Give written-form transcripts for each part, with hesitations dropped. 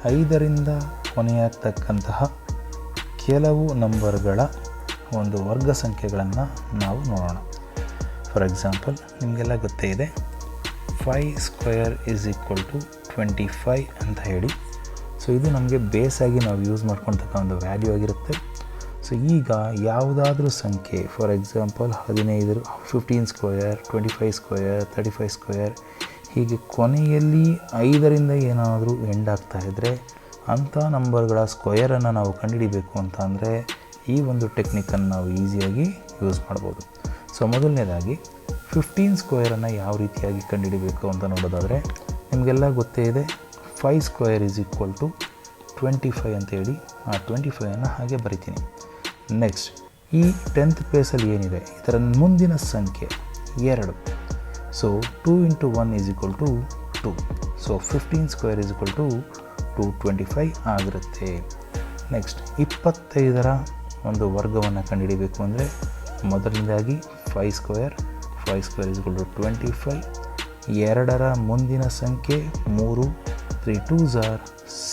5ರಿಂದ ಕೊನೆಯಾಗ್ತಕ್ಕಂತಹ ಕೆಲವು ನಂಬರ್ಗಳ ಒಂದು ವರ್ಗ ಸಂಖ್ಯೆಗಳನ್ನು ನಾವು ನೋಡೋಣ. ಫಾರ್ ಎಕ್ಸಾಂಪಲ್, ನಿಮಗೆಲ್ಲ ಗೊತ್ತೇ ಇದೆ 5² = 25 ಅಂತ ಹೇಳಿ. ಸೊ ಇದು ನಮಗೆ ಬೇಸಾಗಿ ನಾವು ಯೂಸ್ ಮಾಡ್ಕೊಳ್ತಕ್ಕ ಒಂದು ವ್ಯಾಲ್ಯೂ ಆಗಿರುತ್ತೆ. ಸೊ ಈಗ ಯಾವುದಾದ್ರೂ ಸಂಖ್ಯೆ, ಫಾರ್ ಎಕ್ಸಾಂಪಲ್ 15, 15², 25², 35², ಹೀಗೆ ಕೊನೆಯಲ್ಲಿ 5ರಿಂದ ಏನಾದರೂ ಎಂಡ್ ಆಗ್ತಾಯಿದ್ರೆ ಅಂಥ ನಂಬರ್ಗಳ ಸ್ಕ್ವಯರನ್ನು ನಾವು ಕಂಡುಹಿಡಿಬೇಕು ಅಂತ ಅಂದರೆ ಈ ಒಂದು ಟೆಕ್ನಿಕನ್ನು ನಾವು ಈಸಿಯಾಗಿ ಯೂಸ್ ಮಾಡ್ಬೋದು. ಸೊ ಮೊದಲನೇದಾಗಿ 15² ಯಾವ ರೀತಿಯಾಗಿ ಕಂಡುಹಿಡಿಬೇಕು ಅಂತ ನೋಡೋದಾದರೆ, ನಿಮಗೆಲ್ಲ ಗೊತ್ತೇ ಇದೆ 5² = 25 ಅಂತೇಳಿ. ಆ 25 ಹಾಗೆ ಬರಿತೀನಿ. ನೆಕ್ಸ್ಟ್, ಈ 10th ಪ್ಲೇಸಲ್ಲಿ ಏನಿದೆ ಇದರ ಮುಂದಿನ ಸಂಖ್ಯೆ 2. ಸೊ 2 × 1 = 2. ಸೊ 15² = 225 ಆಗಿರುತ್ತೆ. ನೆಕ್ಸ್ಟ್, 25ರ ಒಂದು ವರ್ಗವನ್ನು ಕಂಡುಹಿಡಿಬೇಕು ಅಂದರೆ ಮೊದಲನೇದಾಗಿ 5² = 25. 2ರ ಮುಂದಿನ ಸಂಖ್ಯೆ 3. 3 2s are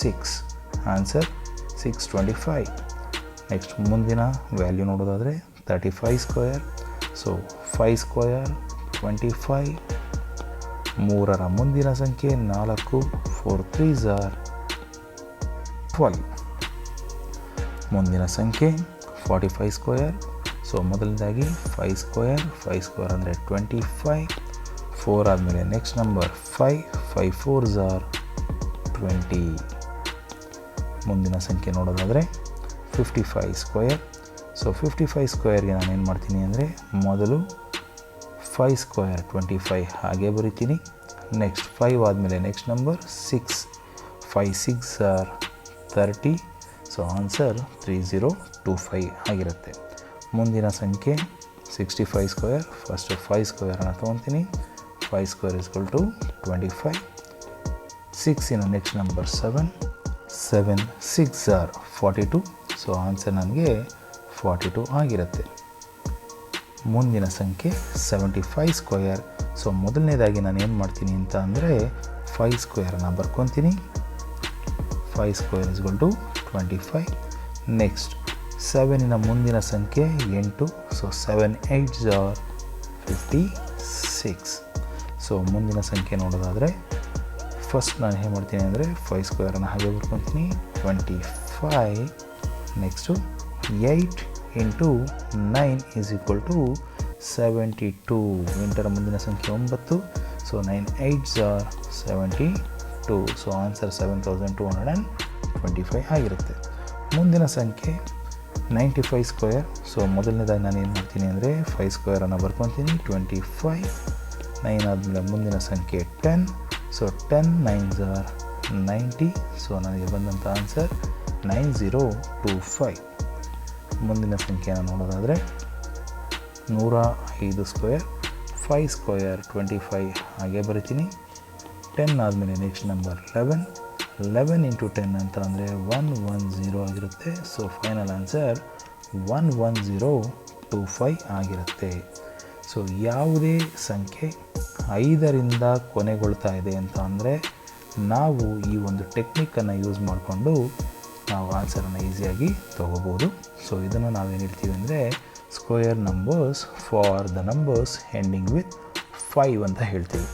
6. ಆನ್ಸರ್ 625. ನೆಕ್ಸ್ಟ್, ಮುಂದಿನ ವ್ಯಾಲ್ಯೂ ನೋಡೋದಾದರೆ 35². ಸೊ 5² 25. 3ರ ಮುಂದಿನ ಸಂಖ್ಯೆ 4. 4 3s are 12. ಮುಂದಿನ ಸಂಖ್ಯೆ 45². ಸೊ ಮೊದಲನೇದಾಗಿ 5² ಅಂದರೆ 25. 4 ಆದಮೇಲೆ ನೆಕ್ಸ್ಟ್ ನಂಬರ್ 5. 5 4s are 20. ಮುಂದಿನ ಸಂಖ್ಯೆ ನೋಡೋದಾದರೆ 55². ಸೊ 55²ಗೆ ನಾನು ಏನು ಮಾಡ್ತೀನಿ ಅಂದರೆ ಮೊದಲು 5² 25 ಹಾಗೆ ಬರಿತೀನಿ. ನೆಕ್ಸ್ಟ್ 5 ಆದಮೇಲೆ next number 6. 5 6s are 30. So answer 3025 ಆಗಿರುತ್ತೆ. ಮುಂದಿನ ಸಂಖ್ಯೆ 65². First 5² ತೊಗೊತೀನಿ. 5² = 25. 6 next number 7. 7 6s are 42. So answer ನನಗೆ 42 ಆಗಿರುತ್ತೆ. ಮುಂದಿನ ಸಂಖ್ಯೆ 75². ಸೊ ಮೊದಲನೇದಾಗಿ ನಾನು ಏನು ಮಾಡ್ತೀನಿ ಅಂತ ಅಂದರೆ 5² ಬರ್ಕೊತೀನಿ. 5² = 25. ನೆಕ್ಸ್ಟ್ 7 ಮುಂದಿನ ಸಂಖ್ಯೆ 8. So 7 8s are 56. ಸೊ ಮುಂದಿನ ಸಂಖ್ಯೆ ನೋಡೋದಾದರೆ ಫಸ್ಟ್ ನಾನು ಏನು ಮಾಡ್ತೀನಿ ಅಂದರೆ 5² ಹಾಗೆ ಬರ್ಕೊತೀನಿ. 25. ನೆಕ್ಸ್ಟು 8 × 9 = 72. 8ರ ಮುಂದಿನ ಸಂಖ್ಯೆ 9. So 9 8s are 72. So answer 7225 ಆಗಿರುತ್ತೆ. ಮುಂದಿನ ಸಂಖ್ಯೆ 95². ಸೊ ಮೊದಲನೇದಾಗಿ ನಾನು ಏನು ಮಾಡ್ತೀನಿ ಅಂದರೆ 5² ಬರ್ಕೊತೀನಿ. 25. 9 ಆದಮೇಲೆ ಮುಂದಿನ ಸಂಖ್ಯೆ 10. So 10 9s are 90. ಸೊ ನನಗೆ ಬಂದಂಥ ಆನ್ಸರ್ 9025. ಮುಂದಿನ ಸಂಖ್ಯೆಯನ್ನು ನೋಡೋದಾದರೆ 105². 5² 25 ಹಾಗೆ ಬರಿತೀನಿ. 10 ಆದಮೇಲೆ ನೆಕ್ಸ್ಟ್ ನಂಬರ್ 11. 11 × 10 ಅಂತ ಅಂದರೆ 110 ಆಗಿರುತ್ತೆ. ಸೊ ಫೈನಲ್ ಆನ್ಸರ್ 11025 ಆಗಿರುತ್ತೆ. ಸೊ ಯಾವುದೇ ಸಂಖ್ಯೆ 5ರಿಂದ ಕೊನೆಗೊಳ್ತಾ ಇದೆ ಅಂತ ಅಂದರೆ ನಾವು ಈ ಒಂದು ಟೆಕ್ನಿಕ್ಕನ್ನು ಯೂಸ್ ಮಾಡಿಕೊಂಡು ನಾವು ಆನ್ಸರನ್ನು ಈಸಿಯಾಗಿ ತೊಗೋಬೋದು. ಸೊ ಇದನ್ನು ನಾವೇನು ಹೇಳ್ತೀವಿ ಅಂದರೆ square numbers for the numbers ending with 5 ಅಂತ ಹೇಳ್ತೀವಿ.